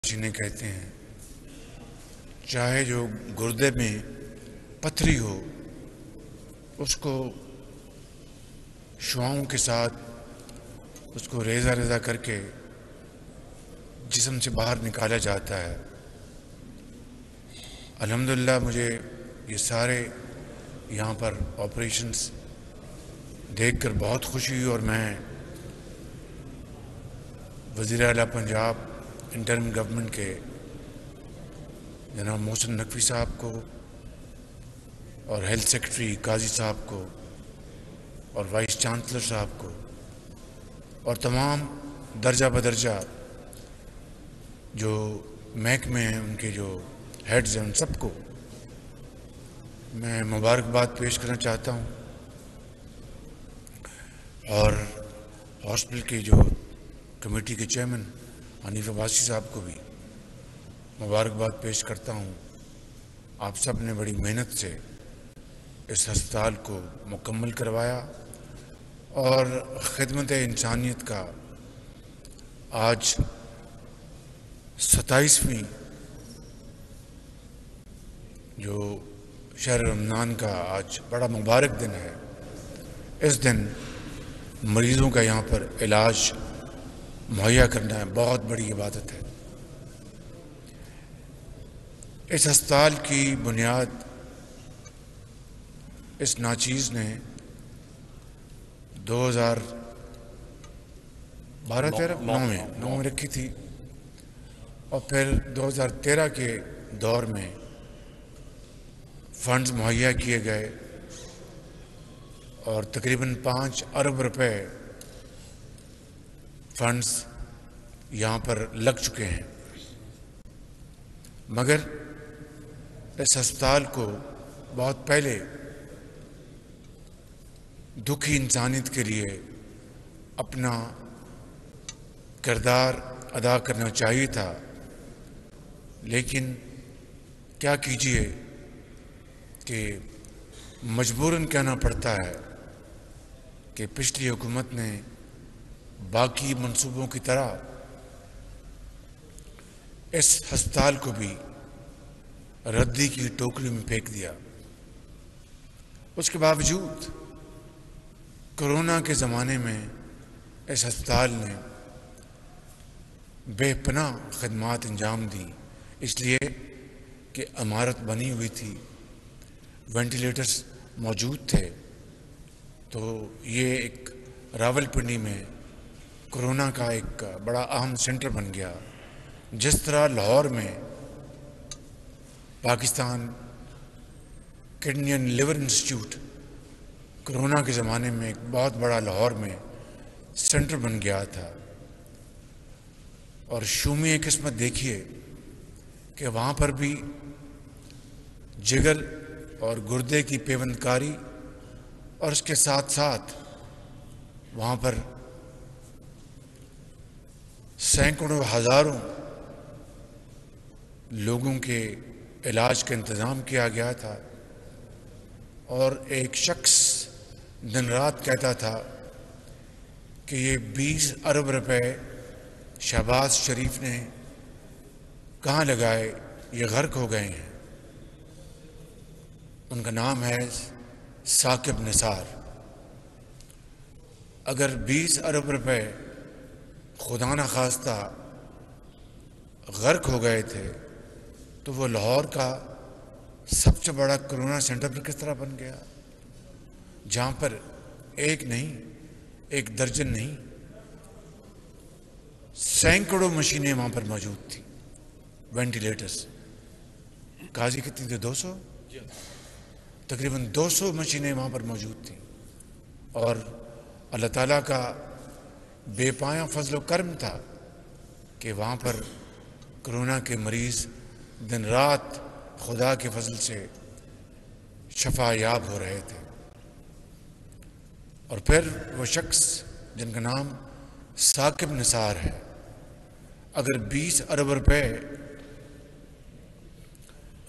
جنہیں کہتے ہیں، چاہے جو گردے میں پتھری ہو اس کو شعاؤں کے ساتھ اس کو ریزہ ریزہ کر کے جسم سے باہر نکالا جاتا ہے۔ الحمدللہ مجھے یہ سارے یہاں پر آپریشنز دیکھ کر بہت خوشی ہوئی، اور میں وزیر اعلیٰ پنجاب انٹرم گورنمنٹ کے جناب محسن نقوی صاحب کو اور ہیلتھ سیکرٹری قاضی صاحب کو اور وائس چانسلر صاحب کو اور تمام درجہ بدرجہ جو محکمے ہیں ان کے جو ہیڈز ہیں ان سب کو میں مبارکباد پیش کرنا چاہتا ہوں، اور ہاسپٹل کے جو کمیٹی کے چیئرمین حنیف عباسی صاحب کو بھی مبارکباد پیش کرتا ہوں۔ آپ سب نے بڑی محنت سے اس ہسپتال کو مکمل کروایا، اور خدمت انسانیت کا آج 27ویں جو شہر رمضان کا آج بڑا مبارک دن ہے۔ اس دن مریضوں کا یہاں پر علاج مہیا کرنا بہت بڑی عبادت ہے۔ اس ہسپتال کی بنیاد اس ناچیز نے 2012-13 میں رکھی تھی، اور پھر 2013 کے دور میں فنڈز مہیا کیے گئے، اور تقریباً 5 ارب روپے فنڈز یہاں پر لگ چکے ہیں، مگر اس ہسپتال کو بہت پہلے دکھی انسانیت کے لیے اپنا کردار ادا کرنا چاہیے تھا، لیکن کیا کیجیے کہ مجبوراً کہنا پڑتا ہے کہ پچھلی حکومت نے باقی منصوبوں کی طرح اس ہسپتال کو بھی ردی کی ٹوکری میں پھینک دیا۔ اس کے باوجود کورونا کے زمانے میں اس ہسپتال نے بے پناہ خدمات انجام دی، اس لیے کہ عمارت بنی ہوئی تھی، وینٹیلیٹرز موجود تھے، تو یہ ایک راولپنڈی میں کورونا کا ایک بڑا اہم سینٹر بن گیا۔ جس طرح لاہور میں Pakistan kidney and liver institute corona کے زمانے میں ایک بہت بڑا لاہور میں سینٹر بن گیا تھا، اور شومی قسمت دیکھیے کہ وہاں پر بھی جگر اور گردے کی پیوند کاری، اور اس کے ساتھ ساتھ وہاں پر سینکڑوں ہزاروں لوگوں کے علاج کا انتظام کیا گیا تھا، اور ایک شخص دن رات کہتا تھا کہ یہ 20 ارب روپے شہباز شریف نے کہاں لگائے، یہ غرق ہو گئے ہیں۔ ان کا نام ہے ثاقب نثار۔ اگر 20 ارب روپے خدا نخواستہ غرق ہو گئے تھے تو وہ لاہور کا سب سے بڑا کورونا سینٹر پر کس طرح بن گیا، جہاں پر ایک نہیں، ایک درجن نہیں، سینکڑوں مشینیں وہاں پر موجود تھیں، وینٹیلیٹرز۔ قاضی کتنی تھی؟ 200، تقریباً 200 مشینیں وہاں پر موجود تھیں، اور اللہ تعالیٰ کا بے پایاں فضل و کرم تھا کہ وہاں پر کورونا کے مریض دن رات خدا کے فضل سے شفا یاب ہو رہے تھے۔ اور پھر وہ شخص جن کا نام ثاقب نثار ہے، اگر 20 ارب روپے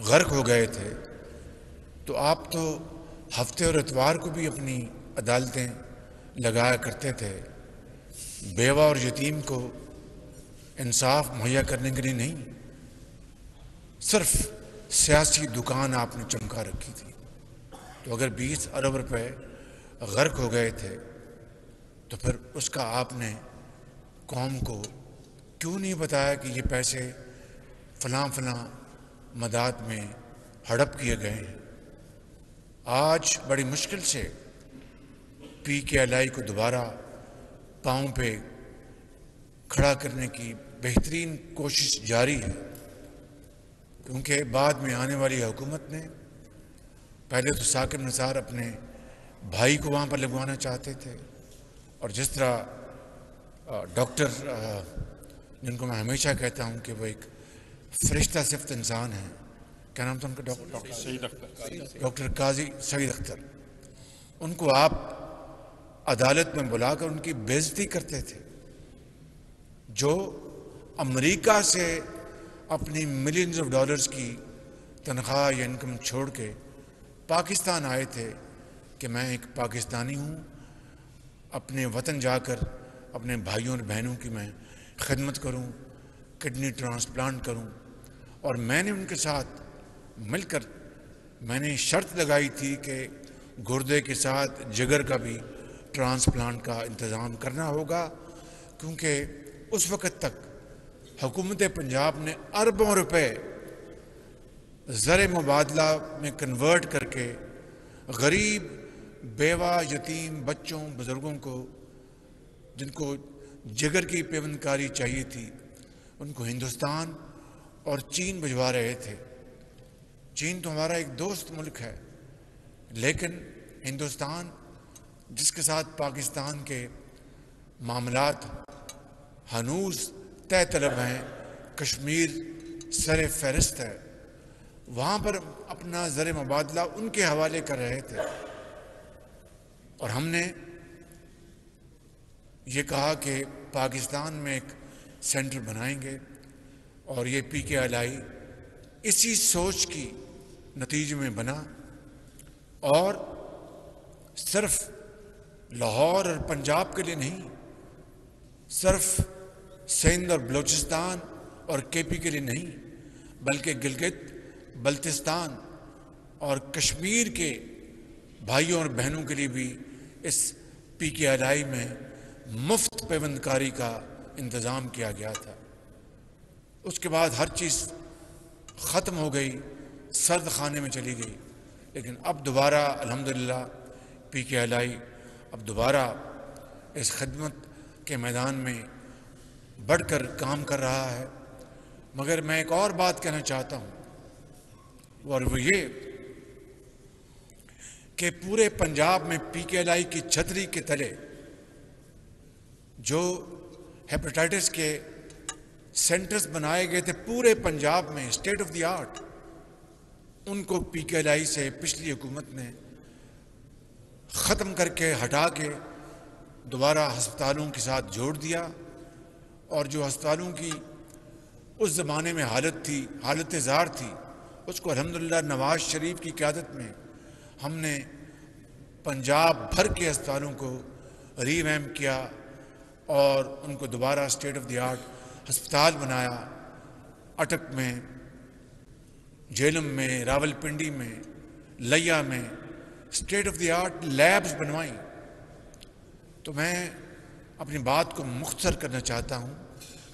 غرق ہو گئے تھے تو آپ تو ہفتے اور اتوار کو بھی اپنی عدالتیں لگایا کرتے تھے، بیوہ اور یتیم کو انصاف مہیا کرنے کے لیے نہیں، صرف سیاسی دکان آپ نے چمکا رکھی تھی۔ تو اگر 20 ارب روپے غرق ہو گئے تھے تو پھر اس کا آپ نے قوم کو کیوں نہیں بتایا کہ یہ پیسے فلاں فلاں مداد میں ہڑپ کیے گئے ہیں؟ آج بڑی مشکل سے پی کے ایل آئی کو دوبارہ پاؤں پہ کھڑا کرنے کی بہترین کوشش جاری ہے، کیونکہ بعد میں آنے والی حکومت نے پہلے تو ثاقب نثار اپنے بھائی کو وہاں پر لگوانا چاہتے تھے، اور جس طرح ڈاکٹر جن کو میں ہمیشہ کہتا ہوں کہ وہ ایک فرشتہ صفت انسان ہیں، کیا نام تھا ان کا؟ ڈاکٹر قاضی سعید اختر، ان کو آپ عدالت میں بلا کر ان کی بے عزتی کرتے تھے، جو امریکہ سے اپنی ملینز آف ڈالرز کی تنخواہ یا انکم چھوڑ کے پاکستان آئے تھے کہ میں ایک پاکستانی ہوں، اپنے وطن جا کر اپنے بھائیوں اور بہنوں کی میں خدمت کروں، کڈنی ٹرانسپلانٹ کروں، اور میں نے ان کے ساتھ مل کر میں نے شرط لگائی تھی کہ گردے کے ساتھ جگر کا بھی ٹرانسپلانٹ کا انتظام کرنا ہوگا، کیونکہ اس وقت تک حکومت پنجاب نے اربوں روپے زر مبادلہ میں کنورٹ کر کے غریب بیوہ یتیم بچوں بزرگوں کو جن کو جگر کی پیوند کاری چاہیے تھی ان کو ہندوستان اور چین بھجوا رہے تھے۔ چین تو ہمارا ایک دوست ملک ہے، لیکن ہندوستان جس کے ساتھ پاکستان کے معاملات ہنوز طے طلب ہیں، کشمیر سر فہرست ہے، وہاں پر اپنا زر مبادلہ ان کے حوالے کر رہے تھے، اور ہم نے یہ کہا کہ پاکستان میں ایک سینٹر بنائیں گے، اور یہ پی کے ایل آئی اسی سوچ کی نتیجے میں بنا، اور صرف لاہور اور پنجاب کے لیے نہیں، صرف سندھ اور بلوچستان اور کے پی کے لیے نہیں، بلکہ گلگت بلتستان اور کشمیر کے بھائیوں اور بہنوں کے لیے بھی اس پی کے ایل آئی میں مفت پیوند کاری کا انتظام کیا گیا تھا۔ اس کے بعد ہر چیز ختم ہو گئی، سرد خانے میں چلی گئی، لیکن اب دوبارہ الحمدللہ پی کے ایل آئی اب دوبارہ اس خدمت کے میدان میں بڑھ کر کام کر رہا ہے۔ مگر میں ایک اور بات کہنا چاہتا ہوں، اور وہ یہ کہ پورے پنجاب میں پی کے ایل آئی کی چھتری کے تلے جو ہیپاٹائٹس کے سینٹرز بنائے گئے تھے پورے پنجاب میں اسٹیٹ آف دی آرٹ، ان کو پی کے ایل آئی سے پچھلی حکومت نے ختم کر کے ہٹا کے دوبارہ ہسپتالوں کے ساتھ جوڑ دیا، اور جو ہسپتالوں کی اس زمانے میں حالت زار تھی، اس کو الحمدللہ نواز شریف کی قیادت میں ہم نے پنجاب بھر کے ہسپتالوں کو ری ویمپ کیا اور ان کو دوبارہ اسٹیٹ آف دی آرٹ ہسپتال بنایا۔ اٹک میں، جہلم میں، راول پنڈی میں، لیا میں state of the art labs بنوائیں۔ تو میں اپنی بات کو مختصر کرنا چاہتا ہوں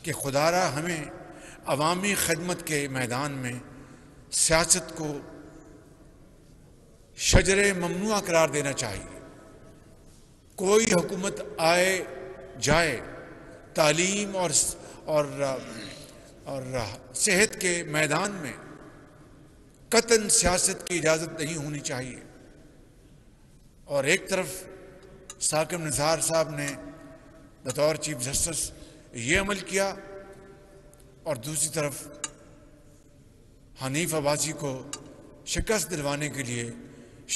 کہ خدا را ہمیں عوامی خدمت کے میدان میں سیاست کو شجر ممنوع قرار دینا چاہیے۔ کوئی حکومت آئے جائے، تعلیم اور صحت کے میدان میں قطعاً سیاست کی اجازت نہیں ہونی چاہیے۔ اور ایک طرف ثاقب نثار صاحب نے بطور چیف جسٹس یہ عمل کیا، اور دوسری طرف حنیف عباسی کو شکست دلوانے کے لیے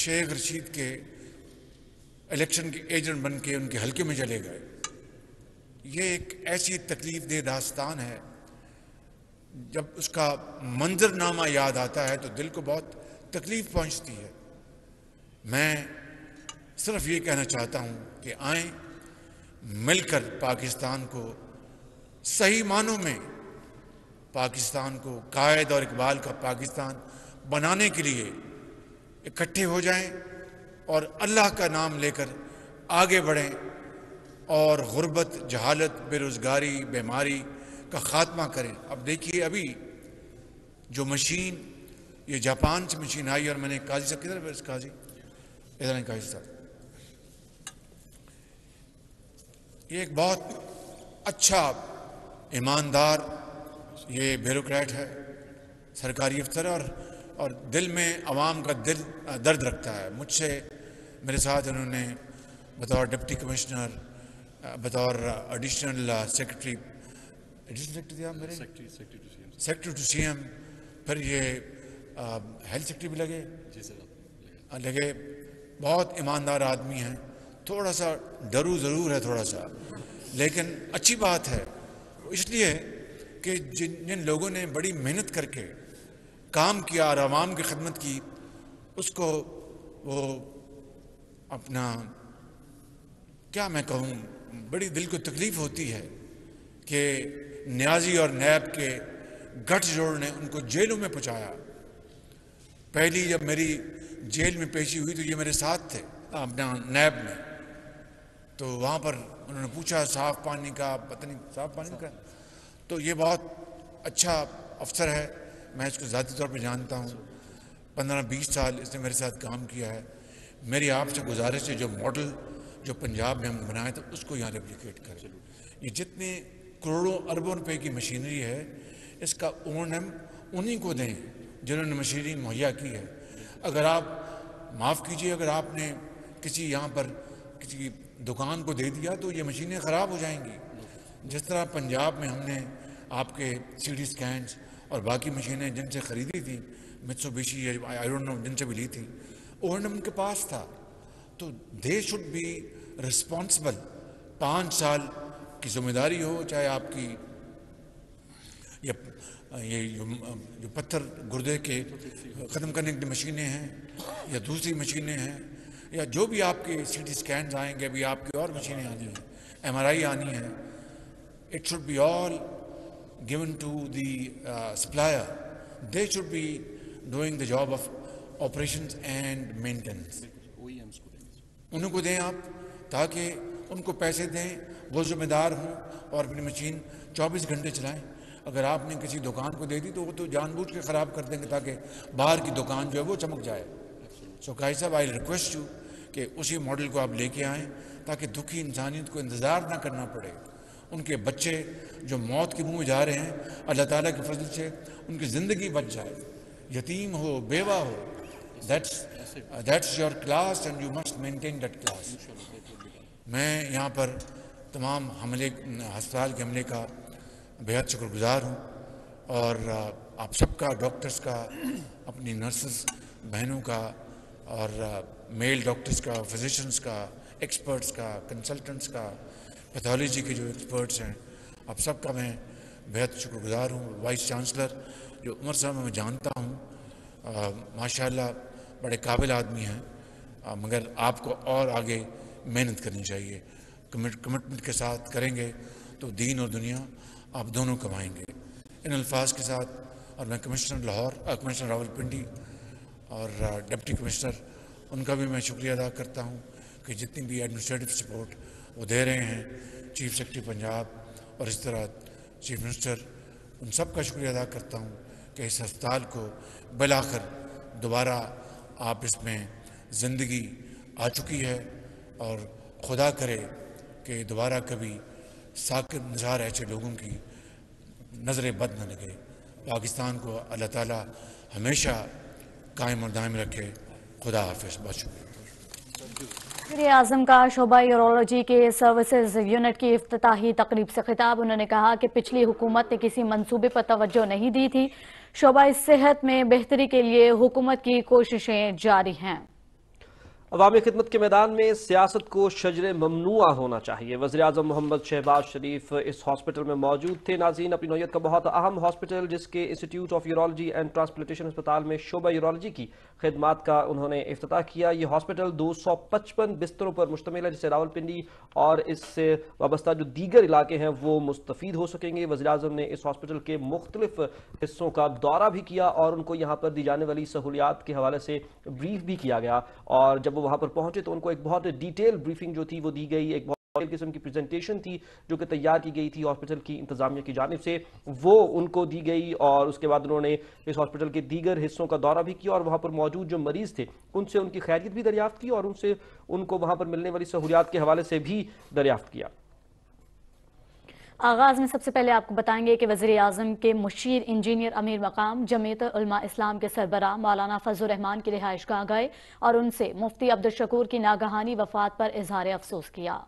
شیخ رشید کے الیکشن کے ایجنٹ بن کے ان کے حلقے میں چلے گئے۔ یہ ایک ایسی تکلیف دہ داستان ہے، جب اس کا منظر نامہ یاد آتا ہے تو دل کو بہت تکلیف پہنچتی ہے۔ میں صرف یہ کہنا چاہتا ہوں کہ آئیں مل کر پاکستان کو صحیح معنوں میں پاکستان کو قائد اور اقبال کا پاکستان بنانے کے لیے اکٹھے ہو جائیں اور اللہ کا نام لے کر آگے بڑھیں اور غربت، جہالت، بے روزگاری، بیماری کا خاتمہ کریں۔ اب دیکھیے ابھی جو مشین، یہ جاپان سے مشین آئی، اور میں نے قاضی صاحب کدھر ہے؟ قاضی ادھر ہیں قاضی صاحب، یہ ایک بہت اچھا ایماندار یہ بیوروکریٹ ہے، سرکاری افسر، اور دل میں عوام کا درد رکھتا ہے۔ مجھ سے میرے ساتھ انہوں نے بطور ڈپٹی کمشنر، بطور additional secretary secretary to CM ایم، پھر یہ ہیلتھ سیکرٹری بھی لگے۔ بہت ایماندار آدمی ہیں، تھوڑا سا ڈرو ضرور ہے تھوڑا سا، لیکن اچھی بات ہے، اس لیے کہ جن لوگوں نے بڑی محنت کر کے کام کیا اور عوام کی خدمت کی، اس کو وہ اپنا کیا میں کہوں، بڑی دل کو تکلیف ہوتی ہے کہ نیازی اور نیب کے گٹھ جوڑ نے ان کو جیلوں میں پہنچایا۔ پہلی جب میری جیل میں پیشی ہوئی تو یہ میرے ساتھ تھے اپنا نیب میں، تو وہاں پر انہوں نے پوچھا صاف پانی کا، پتہ نہیں صاف پانی کا، تو یہ بہت اچھا افسر ہے، میں اس کو ذاتی طور پہ جانتا ہوں، 15-20 سال اس نے میرے ساتھ کام کیا ہے۔ میری آپ سے گزارش ہے جو ماڈل جو پنجاب میں ہم نے بنایا تھا اس کو یہاں ریپلیکیٹ کریں۔ یہ جتنے کروڑوں اربوں روپے کی مشینری ہے، اس کا اونم انہی کو دیں جنہوں نے مشینری مہیا کی ہے۔ اگر آپ معاف کیجئے، اگر آپ نے کسی یہاں پر کسی دکان کو دے دیا تو یہ مشینیں خراب ہو جائیں گی۔ جس طرح پنجاب میں ہم نے آپ کے سی ٹی اسکینز اور باقی مشینیں جن سے خریدی تھی، متسوبیشی آئی ڈونٹ نو جن سے بھی لی تھی، اونم ان کے پاس تھا، تو دے شوڈ بی رسپانسبل۔ 5 سال کی ذمہ داری ہو، چاہے آپ کی یہ جو پتھر گردے کے ختم کرنے کی مشینیں ہیں یا دوسری مشینیں ہیں، یا جو بھی آپ کے سی ٹی اسکینز آئیں گے، ابھی آپ کی اور مشینیں آنی ہیں، ایم آر آئی آنی ہے، it should be all given to the supplier. They should be doing the job of operations and maintenance. انہوں کو دیں آپ، تاکہ ان کو پیسے دیں، وہ ذمہ دار ہوں اور اپنی مشین 24 گھنٹے چلائیں۔ اگر آپ نے کسی دکان کو دے دی تو وہ تو جان بوجھ کے خراب کر دیں گے تاکہ باہر کی دکان جو ہے وہ چمک جائے۔ سو قاضی صاحب، آئی ریکویسٹ یو کہ اسی ماڈل کو آپ لے کے آئیں تاکہ دکھی انسانیت کو انتظار نہ کرنا پڑے۔ ان کے بچے جو موت کے منہ میں جا رہے ہیں، اللہ تعالیٰ کے فضل سے ان کی زندگی بچ جائے، یتیم ہو، بیوہ ہو۔ That's your class and you must maintain that class. میں یہاں پر تمام ہسپتال کے عملے کا بہت شکر گزار ہوں، اور آپ سب کا، ڈاکٹرز کا، اپنی نرسز بہنوں کا، اور میل ڈاکٹرز کا، فزیشنز کا، ایکسپرٹس کا، کنسلٹنٹس کا، پیتھولوجی کے جو ایکسپرٹس ہیں، آپ سب کا میں بہت شکر گزار ہوں۔ وائس چانسلر جو عمر صاحب میں جانتا ہوں، ماشاءاللہ بڑے قابل آدمی ہیں، مگر آپ کو اور آگے محنت کرنی چاہیے، کمٹمنٹ کے ساتھ کریں گے تو دین اور دنیا آپ دونوں کمائیں گے۔ ان الفاظ کے ساتھ، اور میں کمشنر لاہور، کمشنر راولپنڈی اور ڈپٹی کمشنر، ان کا بھی میں شکریہ ادا کرتا ہوں کہ جتنی بھی ایڈمنسٹریٹو سپورٹ وہ دے رہے ہیں، چیف سیکرٹری پنجاب اور اس طرح چیف منسٹر، ان سب کا شکریہ ادا کرتا ہوں کہ اس ہسپتال کو بالآخر دوبارہ آپ اس میں زندگی آ چکی ہے، اور خدا کرے کہ دوبارہ کبھی ساکت نثار ایسے لوگوں کی نظر بد نہ لگے۔ پاکستان کو اللہ تعالیٰ ہمیشہ قائم اور دائم رکھے۔ خدا حافظ، بہت شکریہ۔ وزیر اعظم کا شعبہ یورولوجی کے سروسز یونٹ کی افتتاحی تقریب سے خطاب۔ انہوں نے کہا کہ پچھلی حکومت نے کسی منصوبے پر توجہ نہیں دی تھی، شعبہ صحت میں بہتری کے لیے حکومت کی کوششیں جاری ہیں۔ عوامی خدمت کے میدان میں سیاست کو شجر ممنوع ہونا چاہیے۔ وزیر اعظم محمد شہباز شریف اس ہاسپٹل میں موجود تھے۔ ناظرین، اپنی نوعیت کا بہت اہم ہاسپٹل جس کے institute of urology and transplantation اسپتال میں شعبہ یورولوجی کی خدمات کا انہوں نے افتتاح کیا۔ یہ ہاسپٹل 255 بستروں پر مشتمل ہے، جس سے راولپنڈی اور اس سے وابستہ جو دیگر علاقے ہیں وہ مستفید ہو سکیں گے۔ وزیر اعظم نے اس ہاسپٹل کے مختلف حصوں کا دورہ بھی کیا اور ان کو یہاں پر دی جانے والی سہولیات کے حوالے سے بریف بھی کیا گیا، اور جب وہ وہاں پر پہنچے تو ان کو ایک بہت ڈیٹیل بریفنگ جو تھی وہ دی گئی، ایک بہت قسم کی پریزنٹیشن تھی جو کہ تیار کی گئی تھی ہاسپٹل کی انتظامیہ کی جانب سے، وہ ان کو دی گئی، اور اس کے بعد انہوں نے اس ہاسپٹل کے دیگر حصوں کا دورہ بھی کیا اور وہاں پر موجود جو مریض تھے ان سے ان کی خیریت بھی دریافت کی اور ان سے ان کو وہاں پر ملنے والی سہولیات کے حوالے سے بھی دریافت کیا۔ آغاز میں سب سے پہلے آپ کو بتائیں گے کہ وزیر اعظم کے مشیر انجینئر امیر مقام جمعیت علماء اسلام کے سربراہ مولانا فضل الرحمان کی رہائش گاہ گئے اور ان سے مفتی عبدالشکور کی ناگہانی وفات پر اظہار افسوس کیا۔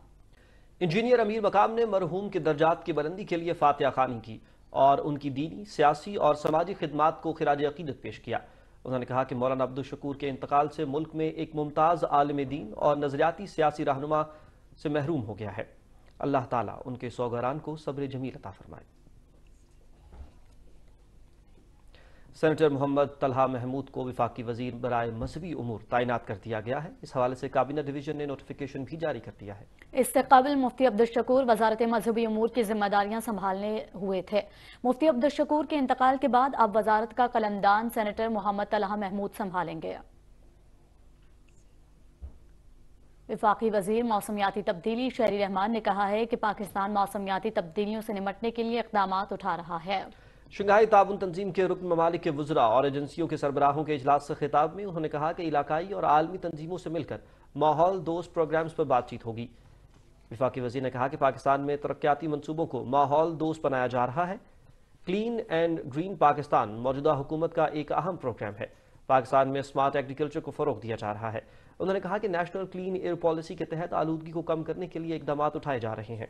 انجینئر امیر مقام نے مرحوم کے درجات کی بلندی کے لیے فاتحہ خوانی کی اور ان کی دینی، سیاسی اور سماجی خدمات کو خراج عقیدت پیش کیا۔ انہوں نے کہا کہ مولانا عبدالشکور کے انتقال سے ملک میں ایک ممتاز عالم دین اور نظریاتی سیاسی رہنما سے محروم ہو گیا ہے۔ اللہ تعالیٰ ان کے سوگواران کو صبر جمیل عطا فرمائے۔ سینیٹر محمد طلحہ محمود کو وفاقی وزیر برائے مذہبی امور تعینات کر دیا گیا ہے۔ اس حوالے سے کابینہ ڈویژن نے نوٹیفیکیشن بھی جاری کر دیا ہے۔ اس سے قبل مفتی عبدالشکور وزارت مذہبی امور کی ذمہ داریاں سنبھالنے ہوئے تھے۔ مفتی عبدالشکور کے انتقال کے بعد اب وزارت کا قلمدان سینیٹر محمد طلحہ محمود سنبھالیں گے۔ وفاقی وزیر موسمیاتی تبدیلی شہری رحمان نے کہا ہے کہ پاکستان موسمیاتی تبدیلیوں سے نمٹنے کے لیے اقدامات اٹھا رہا ہے۔ شنگھائی تعاون تنظیم کے رکن ممالک کے وزراء اور ایجنسیوں کے سربراہوں کے اجلاس سے خطاب میں انہوں نے کہا کہ علاقائی اور عالمی تنظیموں سے مل کر ماحول دوست پروگرامز پر بات چیت ہوگی۔ وفاقی وزیر نے کہا کہ پاکستان میں ترقیاتی منصوبوں کو ماحول دوست بنایا جا رہا ہے۔ کلین اینڈ گرین پاکستان موجودہ حکومت کا ایک اہم پروگرام ہے۔ پاکستان میں سمارٹ ایگریکلچر کو فروغ دیا جا رہا ہے۔ انہوں نے کہا کہ نیشنل کلین ایئر پالیسی کے تحت آلودگی کو کم کرنے کے لیے اقدامات اٹھائے جا رہے ہیں۔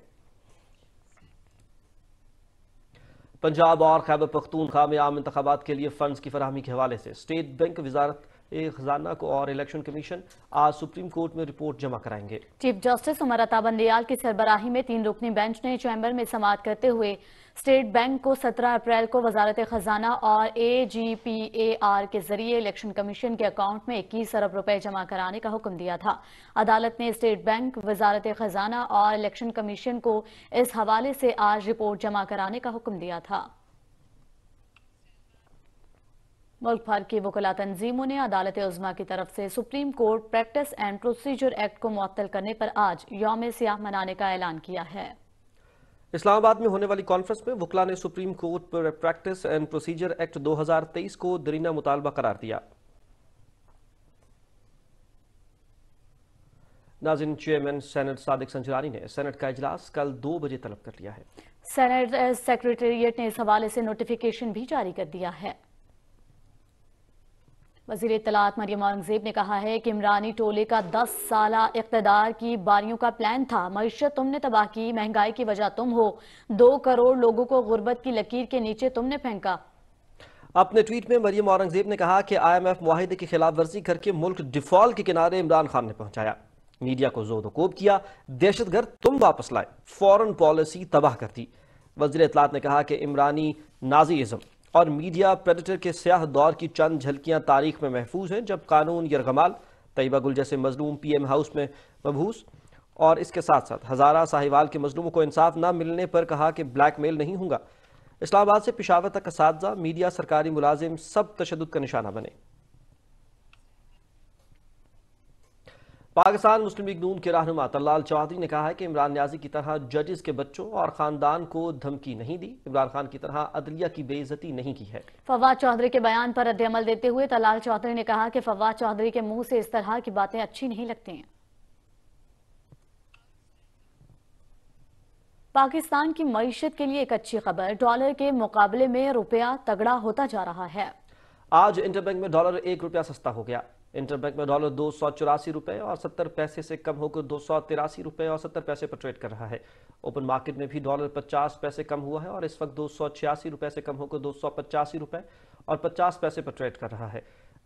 پنجاب اور خیبر پختونخوا میں عام انتخابات کے لیے فنڈز کی فراہمی کے حوالے سے اسٹیٹ بینک، وزارت خزانہ کو اور الیکشن کمیشن آج سپریم کورٹ میں رپورٹ جمع کرائیں گے۔ چیف جسٹس عمر عطا بندیال کی سربراہی میں 3 رکنی بینچ نے چیمبر میں سماعت کرتے ہوئے اسٹیٹ بینک کو 17 اپریل کو وزارت خزانہ اور AGPAR کے ذریعے الیکشن کمیشن کے اکاؤنٹ میں 21 ارب روپے جمع کرانے کا حکم دیا تھا۔ عدالت نے اسٹیٹ بینک، وزارت خزانہ اور الیکشن کمیشن کو اس حوالے سے آج رپورٹ جمع کرانے کا حکم دیا تھا۔ ملک بھر کی وکلاء تنظیموں نے عدالت عظمیٰ کی طرف سے supreme court practice and procedure act کو معطل کرنے پر آج یوم سیاہ منانے کا اعلان کیا ہے۔ اسلام آباد میں ہونے والی کانفرنس میں وکلاء نے supreme court per practice and procedure act 2023 کو درینہ مطالبہ قرار دیا۔ ناظرین، چیئرمین سینٹ صادق سنجرانی نے سینٹ کا اجلاس کل 2 بجے طلب کر لیا ہے۔ سینٹ سیکریٹریٹ نے اس حوالے سے نوٹیفیکیشن بھی جاری کر دیا ہے۔ وزیر اطلاعات مریم اورنگزیب نے کہا ہے کہ عمرانی ٹولے کا 10 سالہ اقتدار کی باریوں کا پلان تھا۔ معیشت تم نے تباہ کی، مہنگائی کی وجہ تم ہو، 2 کروڑ لوگوں کو غربت کی لکیر کے نیچے تم نے پھینکا۔ اپنے ٹویٹ میں مریم اورنگزیب نے کہا کہ IMF معاہدے کی خلاف ورزی کر کے ملک ڈیفالٹ کے کنارے عمران خان نے پہنچایا، میڈیا کو زود و کوب کیا، دہشت گرد تم واپس لائے، فورن پالیسی تباہ کر دی۔ وزیر اطلاعات نے کہا کہ عمرانی نازیزم اور میڈیا پریڈیٹر کے سیاہ دور کی چند جھلکیاں تاریخ میں محفوظ ہیں، جب قانون یرغمال، طیبہ گل جیسے مظلوم PM ہاؤس میں مبعوث، اور اس کے ساتھ ساتھ ہزارہ ساہیوال کے مظلوموں کو انصاف نہ ملنے پر کہا کہ بلیک میل نہیں ہوں گا۔ اسلام آباد سے پشاور تک اساتذہ، میڈیا، سرکاری ملازم سب تشدد کا نشانہ بنے۔ پاکستان مسلم لیگ نون کے رہنما طلال چودھری نے کہا ہے کہ عمران نیازی کی طرح ججز کے بچوں اور خاندان کو دھمکی نہیں دی، عمران خان کی طرح عدلیہ کی بے عزتی نہیں کی ہے۔ فواد چودھری کے بیان پر رد عمل دیتے ہوئے طلال چودھری نے کہا کہ فواد چودھری کے منہ سے اس طرح کی باتیں اچھی نہیں لگتی ہیں۔ پاکستان کی معیشت کے لیے ایک اچھی خبر، ڈالر کے مقابلے میں روپیہ تگڑا ہوتا جا رہا ہے۔ آج انٹر بینک میں ڈالر 1 روپیہ سستا ہو گیا۔ انٹر بینک میں ڈالر 284 روپے اور 70 پیسے سے کم ہو کر 283 روپے اور 70 پیسے پر ٹریڈ کر رہا ہے۔ اوپن مارکیٹ میں بھی ڈالر 50 پیسے کم ہوا ہے اور اس وقت 286 روپے سے کم ہو کر 285 روپے اور 50 پیسے پر ٹریڈ کر رہا ہے۔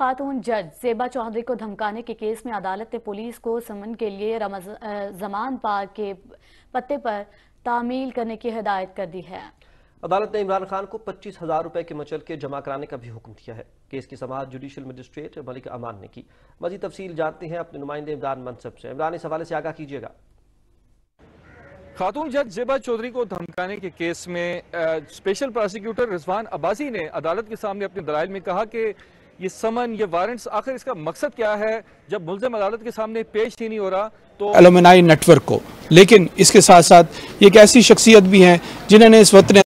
خاتون جج زیبا چودھری کو دھمکانے کے کیس میں عدالت نے پولیس کو سمن کے لیے زمان پارک کے پتے پر تعمیل کرنے کی ہدایت کر دی ہے۔ عدالت نے عمران خان کو 25,000 روپے کے مچلکے جمع کرانے کا بھی حکم دیا ہے۔ کیس کی سماعت جوڈیشل مجسٹریٹ ملک امان نے کی۔ مزید تفصیل جانتے ہیں اپنے نمائندے عمران منصب سے۔ عمران، اس حوالے سے آگاہ کیجیے گا۔ خاتون جج زیبا چودھری کو دھمکانے کے کیس میں اسپیشل پراسیکیوٹر رضوان عباسی نے عدالت کے سامنے اپنے دلائل میں کہا کہ یہ سمن، یہ وارنٹس، آخر اس کا مقصد کیا ہے جب ملزم عدالت کے سامنے پیش ہی نہیں ہو رہا تو الومنائی نیٹ ورک کو، لیکن اس کے ساتھ ساتھ یہ ایک ایسی شخصیت بھی ہیں جنہوں نے اس وطن